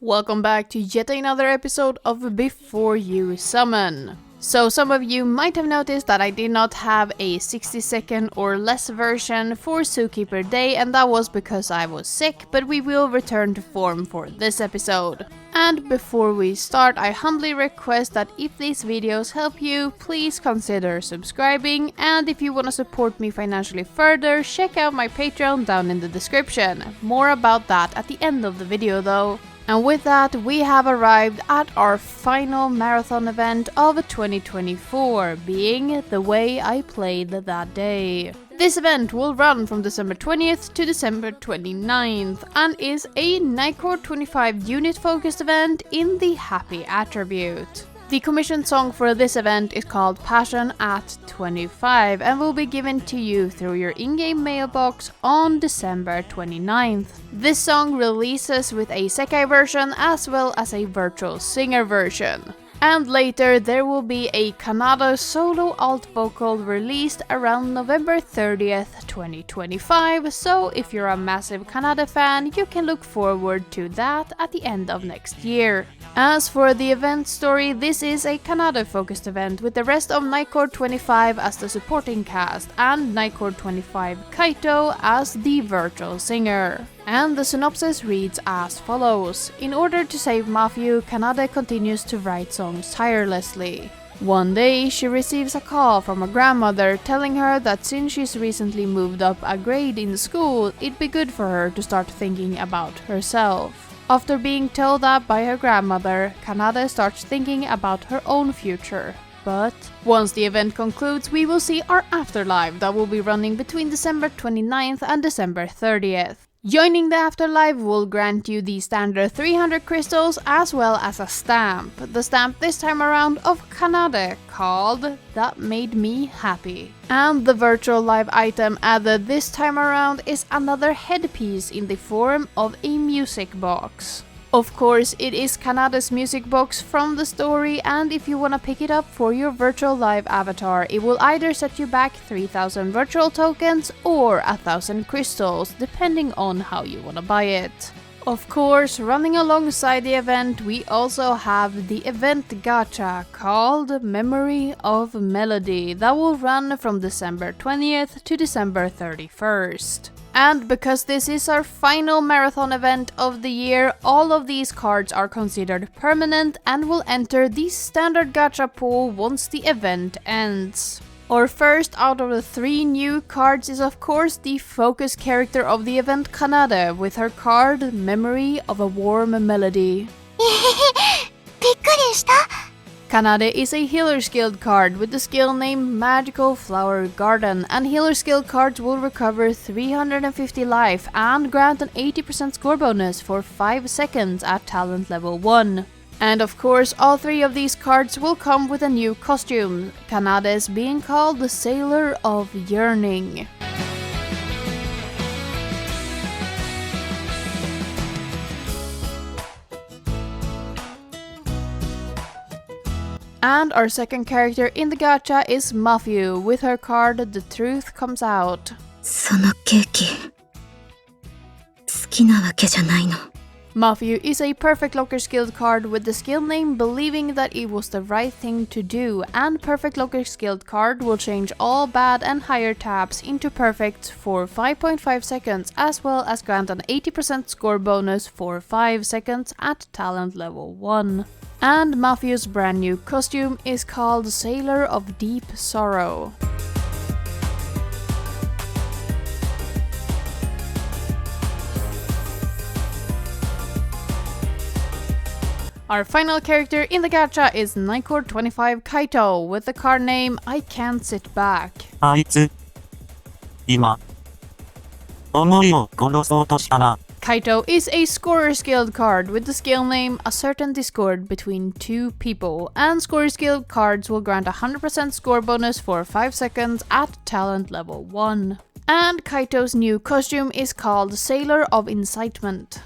Welcome back to yet another episode of Before You Summon. So some of you might have noticed that I did not have a 60-second or less version for Zookeeper Day, and that was because I was sick, but we will return to form for this episode. And before we start, I humbly request that if these videos help you, please consider subscribing, and if you want to support me financially further, check out my Patreon down in the description. More about that at the end of the video though. And with that, we have arrived at our final marathon event of 2024, being The Way I Played That Day. This event will run from December 20th to December 29th and is a Nightcore 25 unit focused event in the Happy attribute. The commissioned song for this event is called Passion at 25 and will be given to you through your in-game mailbox on December 29th. This song releases with a SEKAI version as well as a virtual singer version. And later there will be a Kanade solo alt vocal released around November 30th, 2025, so if you're a massive Kanade fan, you can look forward to that at the end of next year. As for the event story, this is a Kanade focused event with the rest of Nightcore 25 as the supporting cast and Nightcore 25 Kaito as the virtual singer. And the synopsis reads as follows. In order to save Mafuyu, Kanade continues to write songs tirelessly. One day, she receives a call from her grandmother telling her that since she's recently moved up a grade in school, it'd be good for her to start thinking about herself. After being told that by her grandmother, Kanade starts thinking about her own future. But once the event concludes, we will see our afterlife that will be running between December 29th and December 30th. Joining the afterlife will grant you the standard 300 crystals as well as a stamp. The stamp this time around of Kanade called That Made Me Happy. And the virtual live item added this time around is another headpiece in the form of a music box. Of course, it is Kanade's music box from the story, and if you wanna pick it up for your virtual live avatar, it will either set you back 3000 virtual tokens or 1000 crystals, depending on how you wanna buy it. Of course, running alongside the event, we also have the event gacha called Memory of Melody that will run from December 20th to December 31st. And because this is our final marathon event of the year, all of these cards are considered permanent and will enter the standard gacha pool once the event ends. Our first out of the 3 new cards is of course the focus character of the event Kanade with her card Memory of a Warm Melody. Kanade is a Healer Skilled card with the skill name Magical Flower Garden, and Healer Skilled cards will recover 350 life and grant an 80% score bonus for 5 seconds at talent level 1. And of course, all 3 of these cards will come with a new costume, Kanade's being called the Sailor of Yearning. And our second character in the gacha is Mafuyu with her card The Truth Comes Out. そのケーキ好きなわけじゃないの Mafuyu is a Perfect Locker skilled card with the skill name Believing that it was the right thing to do, and Perfect Locker skilled card will change all bad and higher taps into perfects for 5.5 seconds as well as grant an 80% score bonus for 5 seconds at talent level 1. And Mafuyu's brand new costume is called Sailor of Deep Sorrow. Our final character in the gacha is Nightcore 25 Kaito with the card name I Can't Sit Back. あいつ今思いを殺そうとしたな Kaito is a Scorer Skilled card with the skill name A Certain Discord Between Two People, and Scorer Skilled cards will grant a 100% score bonus for 5 seconds at talent level 1. And Kaito's new costume is called Sailor of Incitement.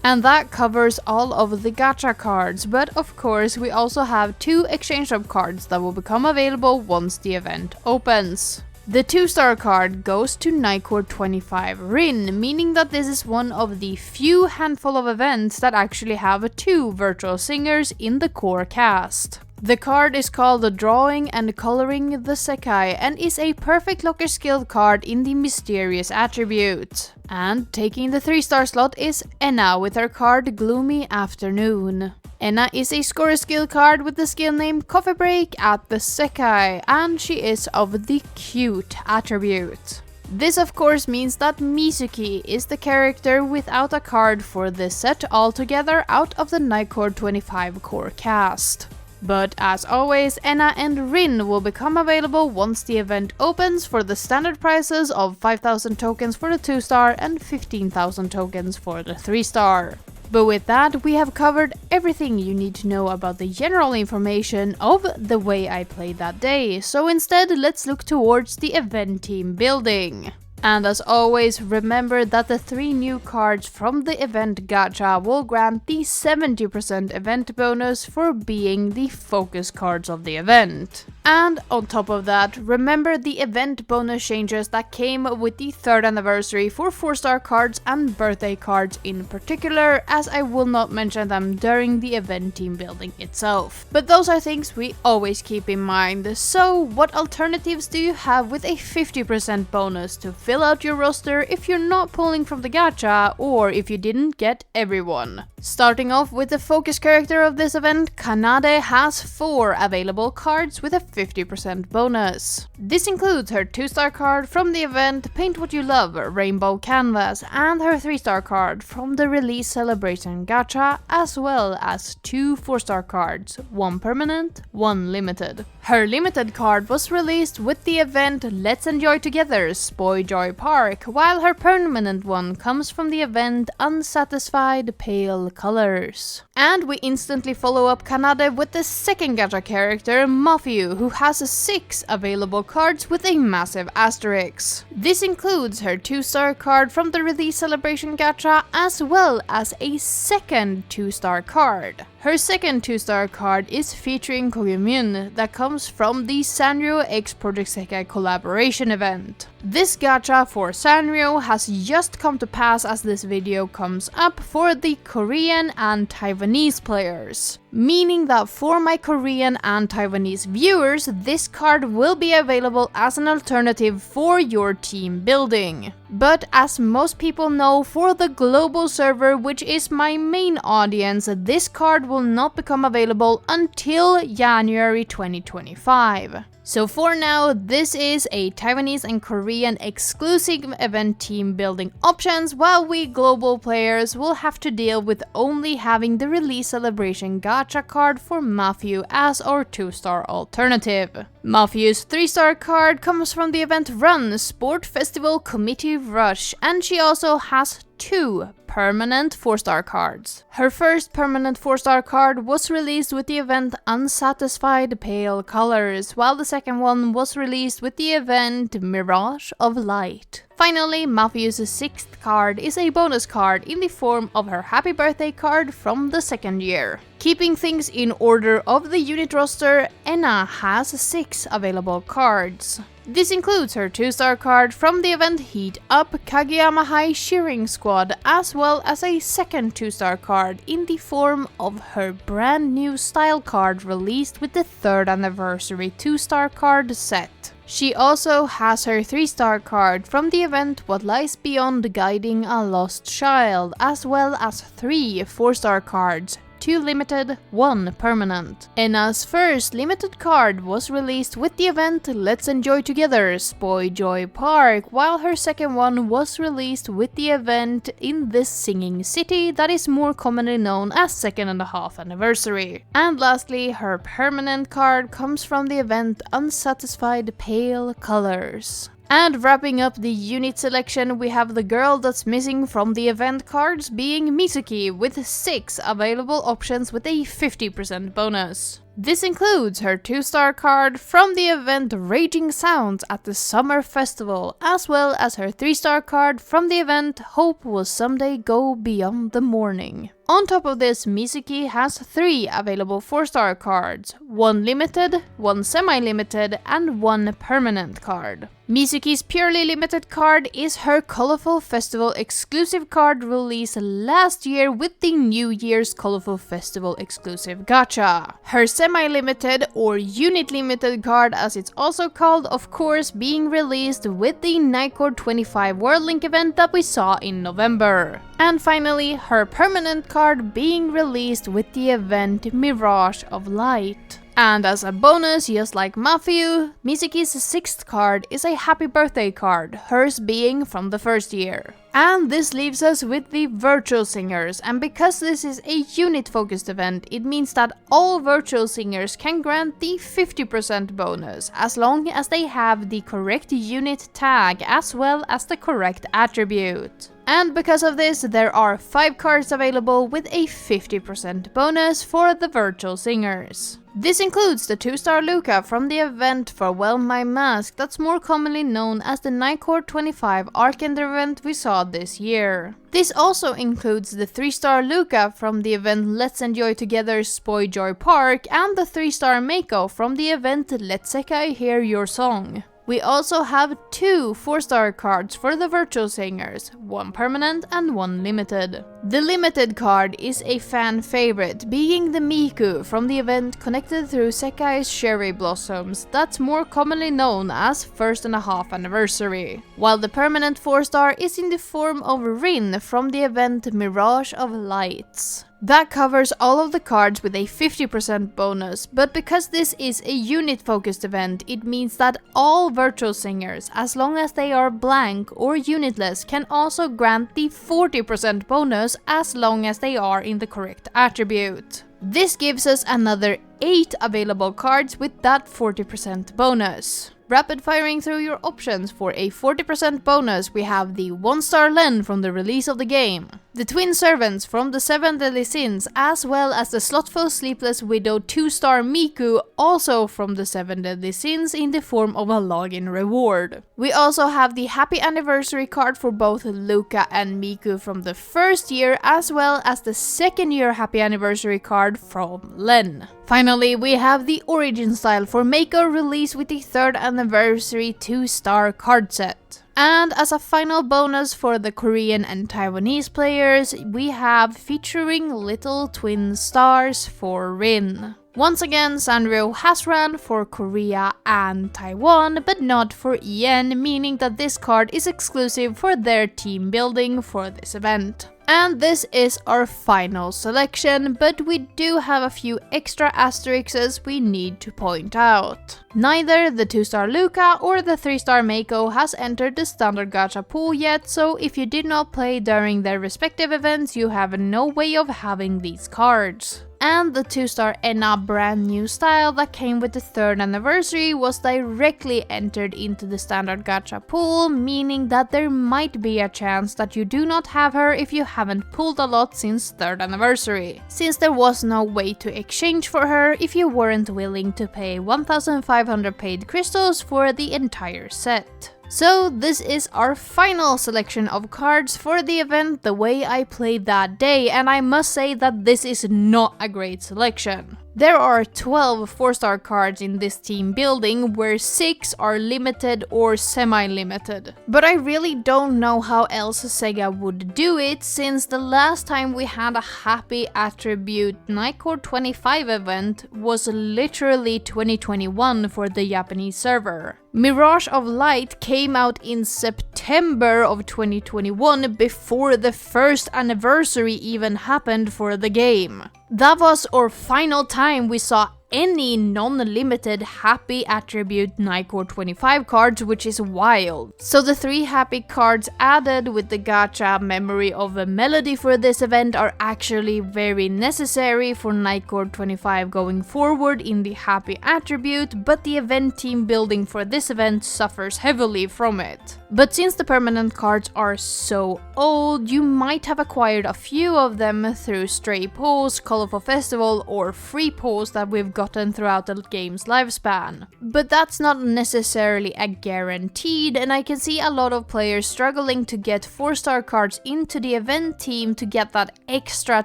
And that covers all of the gacha cards, but of course we also have 2 exchange shop cards that will become available once the event opens. The 2-star card goes to Nightcore 25 Rin, meaning that this is one of the few handful of events that actually have 2 virtual singers in the core cast. The card is called Drawing and Coloring the Sekai and is a perfect locker skill card in the Mysterious attribute. And taking the 3-star slot is Enna with her card Gloomy Afternoon. Enna is a score skill card with the skill name Coffee Break at the Sekai, and she is of the Cute attribute. This of course means that Mizuki is the character without a card for this set altogether out of the Nightcore 25 core cast. But as always, Enna and Rin will become available once the event opens for the standard prices of 5,000 tokens for the 2-star and 15,000 tokens for the 3-star. But with that, we have covered everything you need to know about the general information of the way I played that day, so instead let's look towards the event team building. And as always, remember that the 3 new cards from the event gacha will grant the 70% event bonus for being the focus cards of the event. And on top of that, remember the event bonus changes that came with the 3rd anniversary for 4-star cards and birthday cards in particular, as I will not mention them during the event team building itself. But those are things we always keep in mind. So what alternatives do you have with a 50% bonus to fill out your roster if you're not pulling from the gacha or if you didn't get everyone? Starting off with the focus character of this event, Kanade has 4 available cards with a 50% bonus. This includes her 2-star card from the event Paint What You Love Rainbow Canvas and her 3-star card from the release celebration gacha, as well as 2 4-star cards, 1 permanent, 1 limited. Her limited card was released with the event Let's Enjoy Together Spoy Joy Park, while her permanent one comes from the event Unsatisfied Pale Colors. And we instantly follow up Kanade with the second gacha character, Mafuyu, who has 6 available cards with a massive asterisk. This includes her 2-star card from the release celebration gacha, as well as a second 2-star card. Her second 2-star card is featuring Comissioned that comes from the Sanrio X Project Sekai collaboration event. This gacha for Sanrio has just come to pass as this video comes up for the Korean and Taiwanese players. Meaning that for my Korean and Taiwanese viewers, this card will be available as an alternative for your team building. But as most people know, for the global server, which is my main audience, this card will not become available until January 2025. So for now, this is a Taiwanese and Korean exclusive event team building options, while we global players will have to deal with only having the release celebration gacha card for Mafuyu as our 2-star alternative. Mafuyu's 3-star card comes from the event Run Sport Festival Committee Rush, and she also has 2 permanent 4-star cards. Her first permanent 4-star card was released with the event Unsatisfied Pale Colors, while the second one was released with the event Mirage of Light. Finally, Mafuyu's 6th card is a bonus card in the form of her happy birthday card from the 2nd year. Keeping things in order of the unit roster, Enna has 6 available cards. This includes her 2-star card from the event Heat Up Kageyama High Shearing Squad, as well as a second 2-star card in the form of her brand new style card released with the 3rd anniversary 2-star card set. She also has her 3-star card from the event What Lies Beyond Guiding a Lost Child, as well as 3 4-star cards, 2 limited, 1 permanent. Enna's first limited card was released with the event Let's Enjoy Together Spoy Joy Park, while her second one was released with the event In This Singing City that is more commonly known as 2.5 anniversary. And lastly, her permanent card comes from the event Unsatisfied Pale Colors. And wrapping up the unit selection, we have the girl that's missing from the event cards being Mizuki with 6 available options with a 50% bonus. This includes her 2-star card from the event Raging Sounds at the Summer Festival, as well as her 3-star card from the event Hope Will Someday Go Beyond the Morning. On top of this, Mizuki has 3 available 4-star cards, 1 limited, 1 semi-limited, and 1 permanent card. Mizuki's purely limited card is her colorful festival exclusive card released last year with the New Year's colorful festival exclusive gacha. Her semi-limited or unit limited card, as it's also called, of course being released with the Nightcore 25 World Link event that we saw in November. And finally, her permanent card being released with the event Mirage of Light. And as a bonus, just like Mafuyu, Mizuki's 6th card is a happy birthday card, hers being from the first year. And this leaves us with the Virtual Singers, and because this is a unit-focused event, it means that all Virtual Singers can grant the 50% bonus, as long as they have the correct unit tag as well as the correct attribute. And because of this, there are 5 cards available with a 50% bonus for the Virtual Singers. This includes the 2-star Luca from the event Farewell My Mask, that's more commonly known as the Nightcore 25 Arcender event we saw this year. This also includes the 3-star Luca from the event Let's Enjoy Together Spoy Joy Park and the 3-star Meiko from the event Let Sekai Hear Your Song. We also have 2 4-star cards for the Virtual Singers, 1 permanent and 1 limited. The limited card is a fan favorite, being the Miku from the event connected through Sekai's Cherry Blossoms, that's more commonly known as 1.5 Anniversary. While the permanent 4-star is in the form of Rin from the event Mirage of Lights. That covers all of the cards with a 50% bonus, but because this is a unit-focused event, it means that all Virtual Singers, as long as they are blank or unitless, can also grant the 40% bonus as long as they are in the correct attribute. This gives us another 8 available cards with that 40% bonus. Rapid firing through your options for a 40% bonus, we have the 1-star Len from the release of the game, the Twin Servants from the 7 Deadly Sins, as well as the Slothful Sleepless Widow 2-star Miku, also from the 7 Deadly Sins in the form of a login reward. We also have the Happy Anniversary card for both Luca and Miku from the first year, as well as the 2nd year Happy Anniversary card from Len. Finally, we have the Origin Style for Meiko released with the 3rd Anniversary 2-star card set. And as a final bonus for the Korean and Taiwanese players, we have featuring little twin stars for Rin. Once again, Sanrio has ran for Korea and Taiwan, but not for EN, meaning that this card is exclusive for their team building for this event. And this is our final selection, but we do have a few extra asterisks we need to point out. Neither the 2-star Luca or the 3-star Meiko has entered the standard gacha pool yet, so if you did not play during their respective events, you have no way of having these cards. And the 2-star Enna brand new style that came with the 3rd anniversary was directly entered into the standard gacha pool, meaning that there might be a chance that you do not have her if you haven't pulled a lot since 3rd anniversary, since there was no way to exchange for her if you weren't willing to pay 1,500 paid crystals for the entire set. So this is our final selection of cards for the event the way I played that day, and I must say that this is not a great selection. There are 12 4-star cards in this team building, where 6 are limited or semi-limited. But I really don't know how else Sega would do it, since the last time we had a happy attribute Nightcore 25 event was literally 2021 for the Japanese server. Mirage of Light came out in September of 2021 before the 1st anniversary even happened for the game. That was our final time we saw any non-limited happy attribute Nightcore 25 cards, which is wild. So the 3 happy cards added with the gacha Memory of a Melody for this event are actually very necessary for Nightcore 25 going forward in the happy attribute, but the event team building for this event suffers heavily from it. But since the permanent cards are so old, you might have acquired a few of them through stray pulls, colorful festival, or free pulls that we've gotten throughout the game's lifespan. But that's not necessarily a guaranteed, and I can see a lot of players struggling to get 4-star cards into the event team to get that extra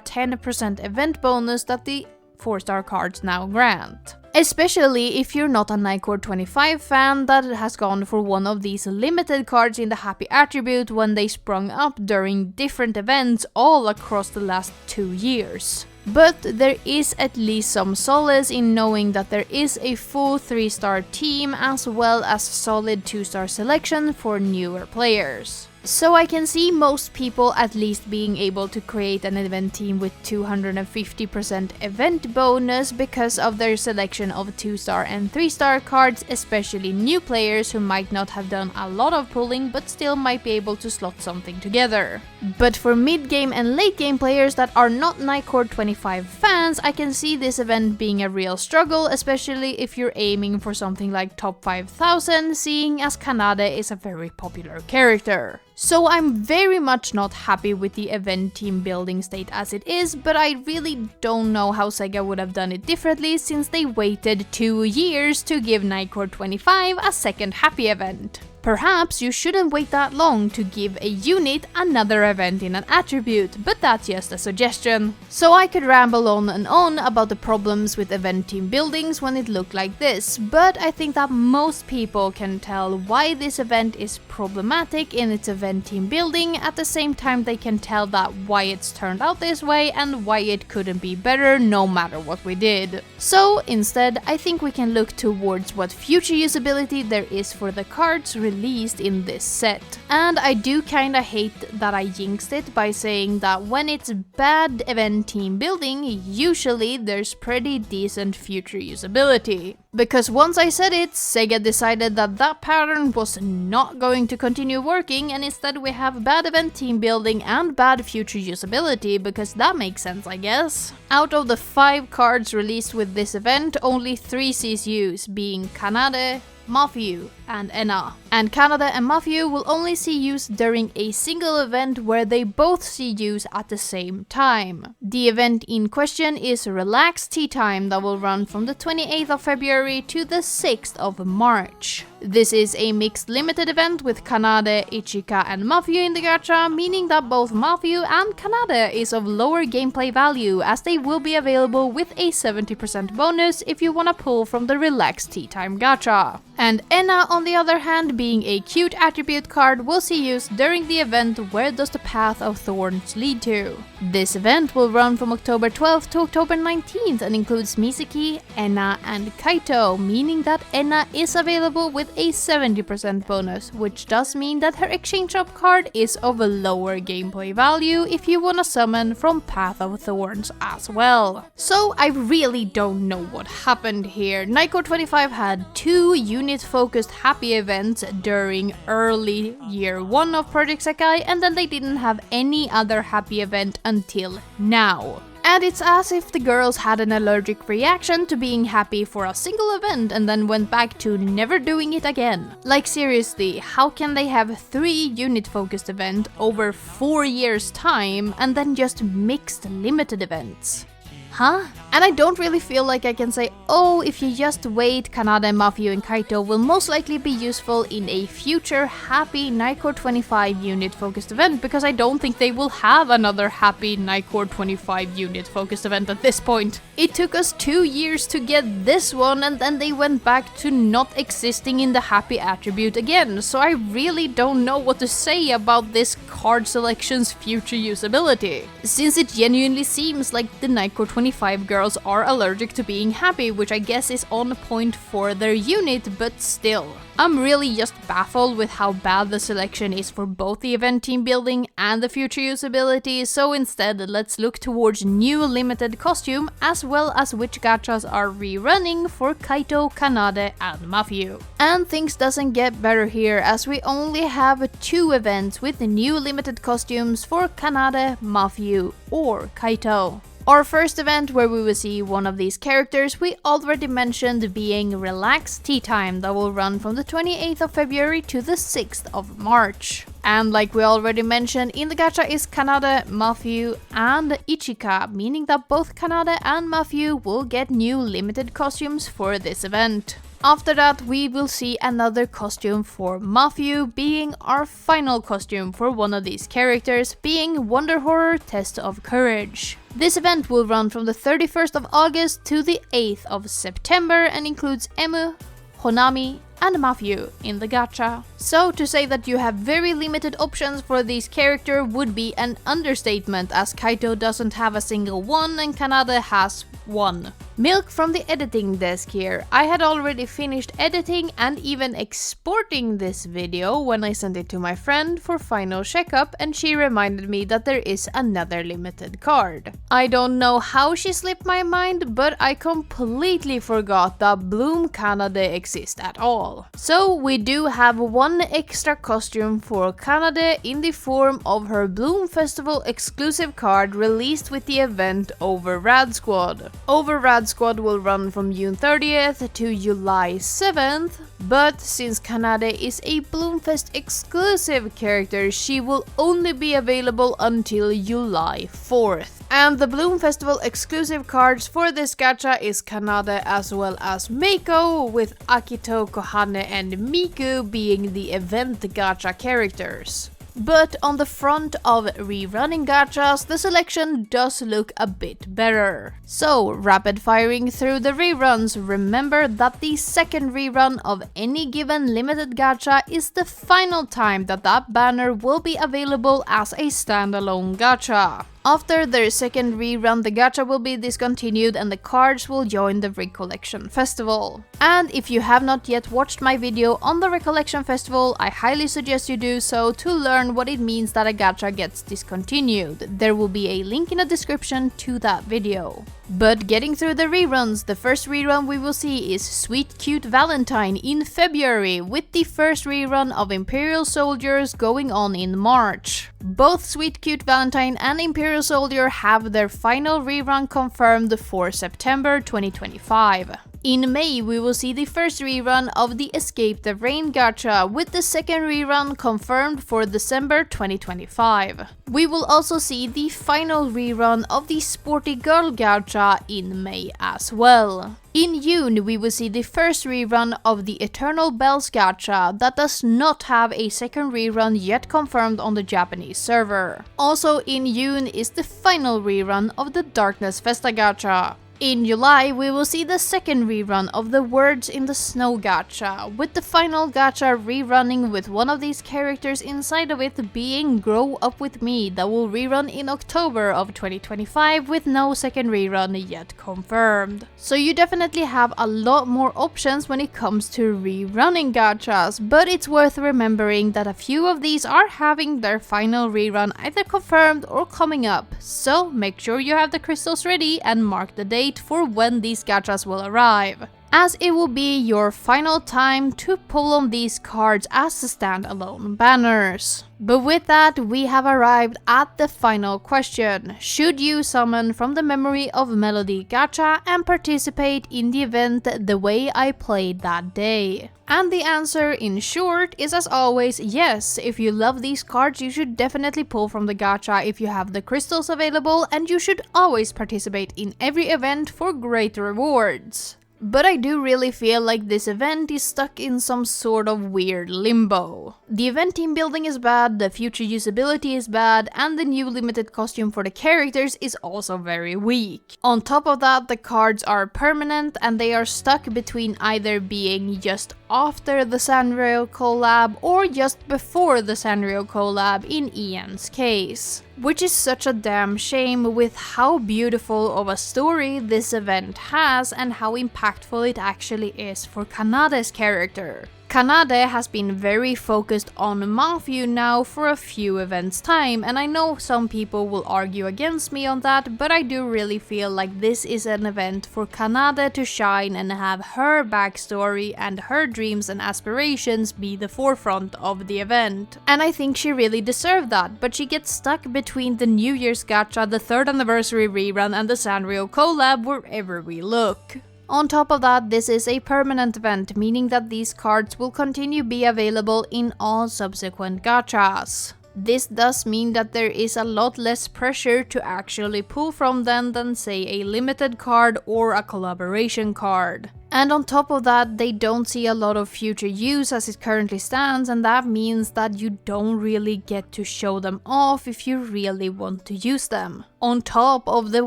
10% event bonus that the 4-star cards now grant. Especially if you're not a Nycore 25 fan that has gone for one of these limited cards in the Happy Attribute when they sprung up during different events all across the last 2 years. But there is at least some solace in knowing that there is a full 3-star team as well as solid 2-star selection for newer players. So I can see most people at least being able to create an event team with 250% event bonus because of their selection of 2-star and 3-star cards, especially new players who might not have done a lot of pulling but still might be able to slot something together. But for mid-game and late-game players that are not Nycore 25 fans, I can see this event being a real struggle, especially if you're aiming for something like top 5000, seeing as Kanade is a very popular character. So I'm very much not happy with the event team building state as it is, but I really don't know how Sega would have done it differently since they waited 2 years to give Nycore 25 a second happy event. Perhaps you shouldn't wait that long to give a unit another event in an attribute, but that's just a suggestion. So I could ramble on and on about the problems with event team buildings when it looked like this, but I think that most people can tell why this event is problematic in its event team building, at the same time they can tell that why it's turned out this way and why it couldn't be better no matter what we did. So instead, I think we can look towards what future usability there is for the cards released in this set. And I do kinda hate that I jinxed it by saying that when it's bad event team building, usually there's pretty decent future usability. Because once I said it, Sega decided that that pattern was not going to continue working, and instead we have bad event team building and bad future usability, because that makes sense, I guess. Out of the 5 cards released with this event, only 3 sees use, being Kanade, Mafuyu, and Anni. And Kanade and Mafuyu will only see use during a single event where they both see use at the same time. The event in question is Relax Tea Time that will run from the 28th of February to the 6th of March. This is a mixed limited event with Kanade, Ichika, and Mafuyu in the gacha, meaning that both Mafuyu and Kanade is of lower gameplay value, as they will be available with a 70% bonus if you wanna pull from the Relax Tea Time gacha. And Anni, on the other hand, being a cute attribute card, will see use during the event Where Does the Path of Thorns Lead To? This event will run from October 12th to October 19th and includes Misaki, Anni, and Kaito, meaning that Anni is available with a 70% bonus, which does mean that her exchange shop card is of a lower gameplay value if you wanna summon from Path of Thorns as well. So I really don't know what happened here. Nycore 25 had 2 unit-focused happy events during early year 1 of Project Sekai, and then they didn't have any other happy event until now. And it's as if the girls had an allergic reaction to being happy for a single event and then went back to never doing it again. Like seriously, how can they have 3 unit-focused events over 4 years' time and then just mixed limited events? Huh? And I don't really feel like I can say, oh, if you just wait, Kanade, Mafuyu, and Kaito will most likely be useful in a future happy Nycore 25 unit-focused event, because I don't think they will have another happy Nycore 25 unit-focused event at this point. It took us 2 years to get this one, and then they went back to not existing in the happy attribute again, so I really don't know what to say about this card selection's future usability, since it genuinely seems like the Nycore 25 girls are allergic to being happy, which I guess is on point for their unit, but still. I'm really just baffled with how bad the selection is for both the event team building and the future usability, so instead let's look towards new limited costume as well as which gachas are rerunning for Kaito, Kanade, and Mafuyu. And things doesn't get better here, as we only have 2 events with new limited costumes for Kanade, Mafuyu, or Kaito. Our first event where we will see one of these characters we already mentioned, being Relax Tea Time, that will run from the 28th of February to the 6th of March. And like we already mentioned, in the gacha is Kanade, Mafuyu and Ichika, meaning that both Kanade and Mafuyu will get new limited costumes for this event. After that, we will see another costume for Mafuyu, being our final costume for one of these characters, being Wonder Horror Test of Courage. This event will run from the 31st of August to the 8th of September and includes Emu, Honami, and Mafuyu in the gacha. So to say that you have very limited options for this character would be an understatement, as Kaito doesn't have a single one and Kanade has one. Milk from the editing desk here. I had already finished editing and even exporting this video when I sent it to my friend for final checkup, and she reminded me that there is another limited card. I don't know how she slipped my mind, but I completely forgot that Bloom Kanade exists at all. So we do have one extra costume for Kanade in the form of her Bloom Festival exclusive card released with the event Over Rad Squad. Over Rad Squad will run from June 30th to July 7th, but since Kanade is a Bloomfest exclusive character, she will only be available until July 4th. And the Bloom Festival exclusive cards for this gacha is Kanade as well as Meiko, with Akito, Kohane and Miku being the event gacha characters. But on the front of rerunning gachas, the selection does look a bit better. So, rapid firing through the reruns, remember that the second rerun of any given limited gacha is the final time that that banner will be available as a standalone gacha. After their second rerun, the gacha will be discontinued and the cards will join the Recollection Festival. And if you have not yet watched my video on the Recollection Festival, I highly suggest you do so to learn what it means that a gacha gets discontinued. There will be a link in the description to that video. But getting through the reruns, the first rerun we will see is Sweet Cute Valentine in February, with the first rerun of Imperial Soldiers going on in March. Both Sweet Cute Valentine and Imperial Soldier have their final rerun confirmed for September 2025. In May, we will see the first rerun of the Escape the Rain gacha, with the second rerun confirmed for December 2025. We will also see the final rerun of the Sporty Girl gacha in May as well. In June, we will see the first rerun of the Eternal Bells gacha that does not have a second rerun yet confirmed on the Japanese server. Also in June is the final rerun of the Darkness Festa gacha. In July, we will see the second rerun of the Words in the Snow gacha, with the final gacha rerunning with one of these characters inside of it being Grow Up With Me, that will rerun in October of 2025 with no second rerun yet confirmed. So you definitely have a lot more options when it comes to rerunning gachas, but it's worth remembering that a few of these are having their final rerun either confirmed or coming up, so make sure you have the crystals ready and mark the date for when these gachas will arrive, as it will be your final time to pull on these cards as standalone banners. But with that, we have arrived at the final question. Should you summon from the Memory of Melody gacha and participate in the event the way I played that day? And the answer, in short, is as always yes. If you love these cards, you should definitely pull from the gacha if you have the crystals available, and you should always participate in every event for great rewards. But I do really feel like this event is stuck in some sort of weird limbo. The event team building is bad, the future usability is bad, and the new limited costume for the characters is also very weak. On top of that, the cards are permanent and they are stuck between either being just after the Sanrio collab or just before the Sanrio collab in Ian's case. Which is such a damn shame with how beautiful of a story this event has and how impactful it actually is for Kanade's character. Kanade has been very focused on Mafuyu now for a few events time, and I know some people will argue against me on that, but I do really feel like this is an event for Kanade to shine and have her backstory and her dreams and aspirations be the forefront of the event. And I think she really deserved that, but she gets stuck between the New Year's Gacha, the 3rd anniversary rerun, and the Sanrio collab wherever we look. On top of that, this is a permanent event, meaning that these cards will continue be available in all subsequent gachas. This does mean that there is a lot less pressure to actually pull from them than say a limited card or a collaboration card. And on top of that, they don't see a lot of future use as it currently stands, and that means that you don't really get to show them off if you really want to use them. On top of the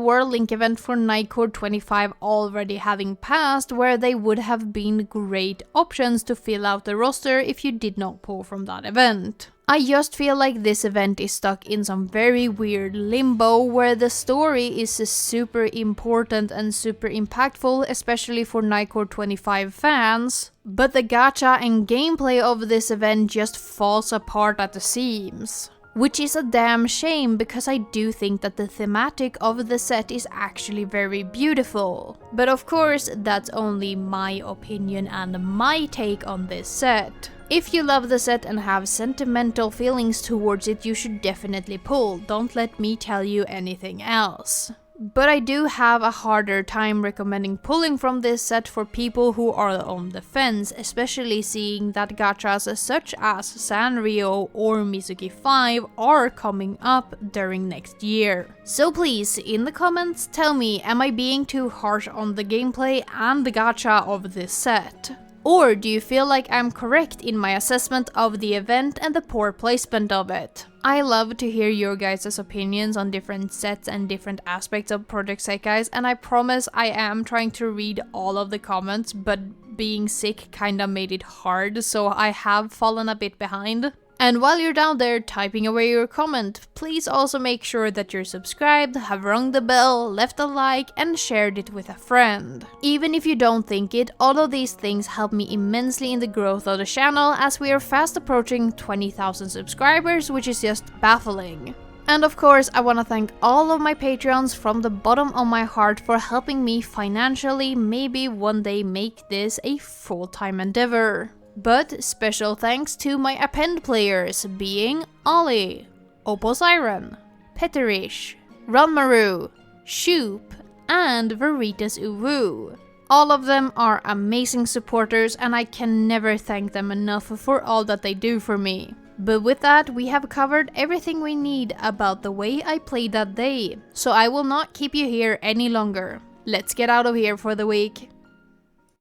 World Link event for Nightcore 25 already having passed, where they would have been great options to fill out the roster if you did not pull from that event. I just feel like this event is stuck in some very weird limbo where the story is super important and super impactful, especially for Nightcore 25 fans, but the gacha and gameplay of this event just falls apart at the seams. Which is a damn shame, because I do think that the thematic of the set is actually very beautiful. But of course, that's only my opinion and my take on this set. If you love the set and have sentimental feelings towards it, you should definitely pull. Don't let me tell you anything else. But I do have a harder time recommending pulling from this set for people who are on the fence, especially seeing that gachas such as Sanrio or Mizuki 5 are coming up during next year. So please, in the comments, tell me, am I being too harsh on the gameplay and the gacha of this set? Or do you feel like I'm correct in my assessment of the event and the poor placement of it? I love to hear your guys' opinions on different sets and different aspects of Project Sekai's, and I promise I am trying to read all of the comments, but being sick kinda made it hard, so I have fallen a bit behind. And while you're down there typing away your comment, please also make sure that you're subscribed, have rung the bell, left a like, and shared it with a friend. Even if you don't think it, all of these things help me immensely in the growth of the channel, as we are fast approaching 20,000 subscribers, which is just baffling. And of course, I want to thank all of my Patreons from the bottom of my heart for helping me financially maybe one day make this a full-time endeavor. But special thanks to my append players, being Ollie, Opposiren, Peterish, Ranmaru, Shoop, and Veritas Uwu. All of them are amazing supporters, and I can never thank them enough for all that they do for me. But with that, we have covered everything we need about the way I played that day, so I will not keep you here any longer. Let's get out of here for the week.